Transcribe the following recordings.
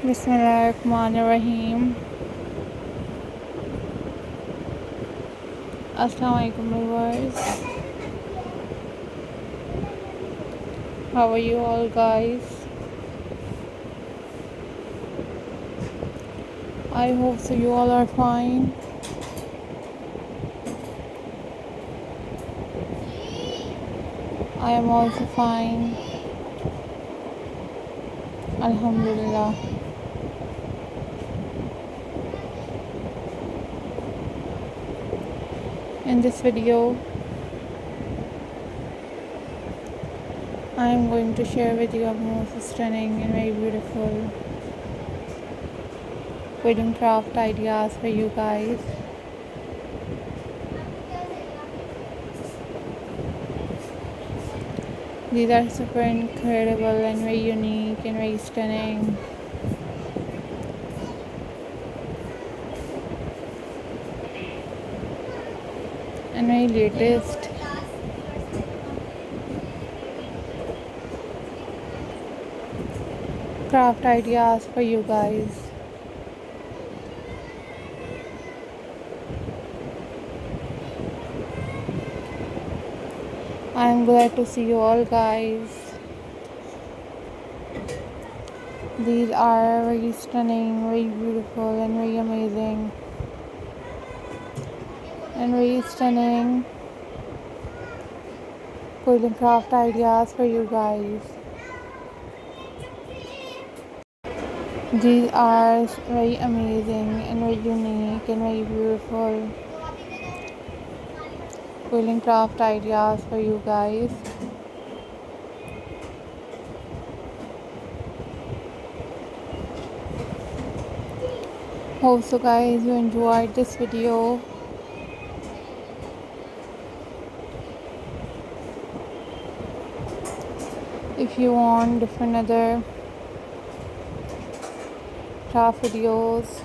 Bismillahirrahmanirrahim. Assalamu alaikum viewers. How are you all guys? I hope so you all are fine. I am also fine. Alhamdulillah. In this video, I am going to share with you a most stunning and very beautiful wedding craft ideas for you guys. These are super incredible and very unique and very stunning. And very latest. Craft ideas for you guys. I am glad to see you all guys. These are very stunning, very beautiful and very amazing. And very stunning quilling craft ideas for you guys. These are very amazing and very unique and very beautiful quilling craft ideas for you guys. Hope so guys you enjoyed this video. If you want different other craft videos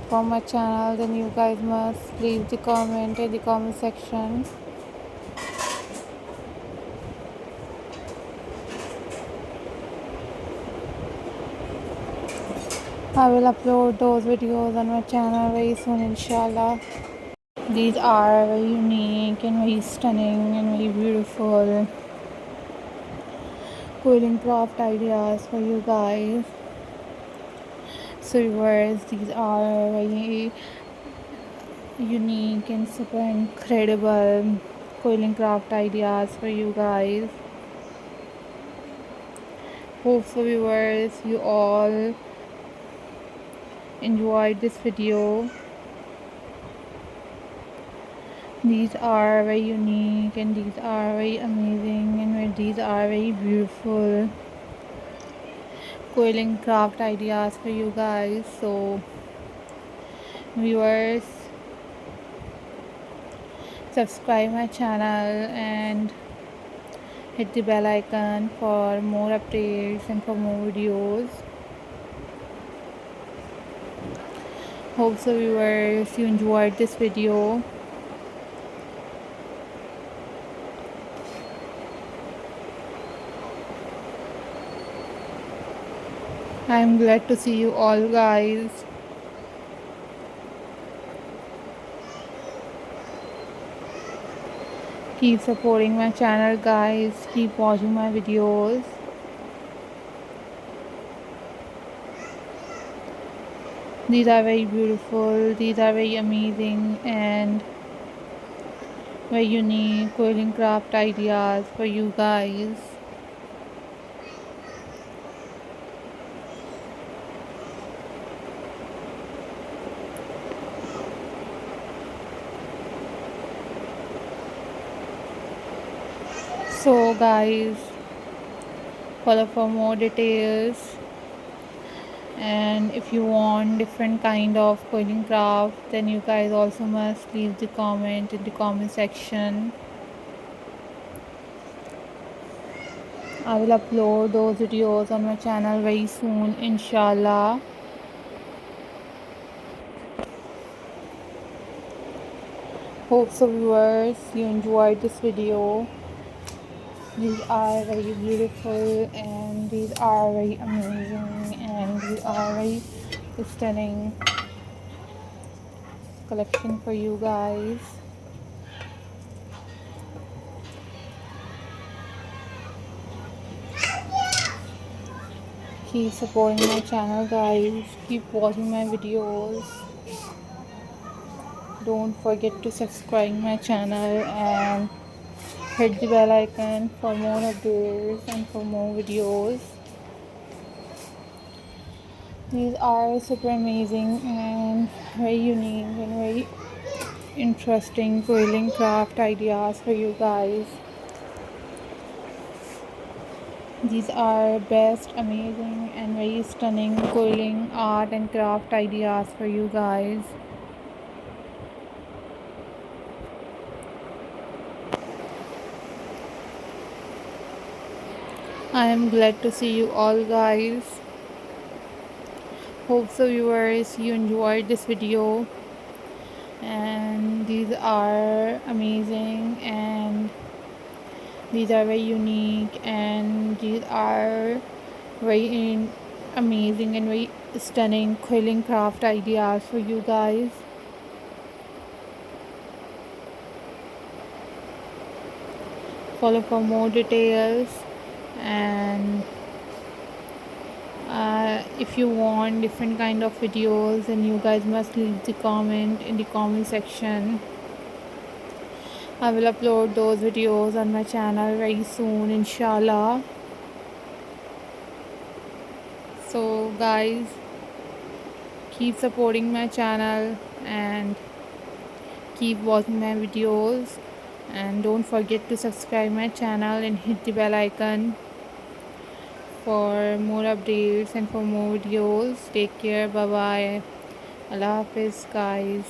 from my channel, then you guys must leave the comment in the comment section. I will upload those videos on my channel very soon, inshallah. These are very unique and very stunning and very beautiful quilling craft ideas for you guys. So viewers, these are very unique and super incredible quilling craft ideas for you guys. Hope so viewers you all enjoyed this video. These are very unique and these are very amazing and these are very beautiful quilling craft ideas for you guys. So viewers, subscribe my channel and hit the bell icon for more updates and for more videos. Hope so viewers you enjoyed this video. I am glad to see you all guys. Keep supporting my channel guys. Keep watching my videos. These are very beautiful. These are very amazing and very unique quilling craft ideas for you guys. So guys, follow for more details. And if you want different kind of quilling craft, then you guys also must leave the comment in the comment section. I will upload those videos on my channel very soon, inshallah. Hope so viewers you enjoyed this video. These are very beautiful and these are very amazing and and these are very stunning collection for you guys. Keep supporting my channel guys, keep watching my videos. Don't forget to subscribe my channel and hit the bell icon for more updates and for more videos. These are super amazing and very unique and very interesting quilling craft ideas for you guys. These are best, amazing and very stunning quilling art and craft ideas for you guys. I am glad to see you all guys. Hope so viewers you enjoyed this video, and these are amazing and these are very unique and these are very amazing and very stunning quilling craft ideas for you guys. Follow for more details, and if you want different kind of videos, then you guys must leave the comment in the comment section. I will upload those videos on my channel very soon, inshallah. So guys, keep supporting my channel and keep watching my videos, and don't forget to subscribe my channel and hit the bell icon for more updates and for more videos. Take care, bye bye, Allah Hafiz guys.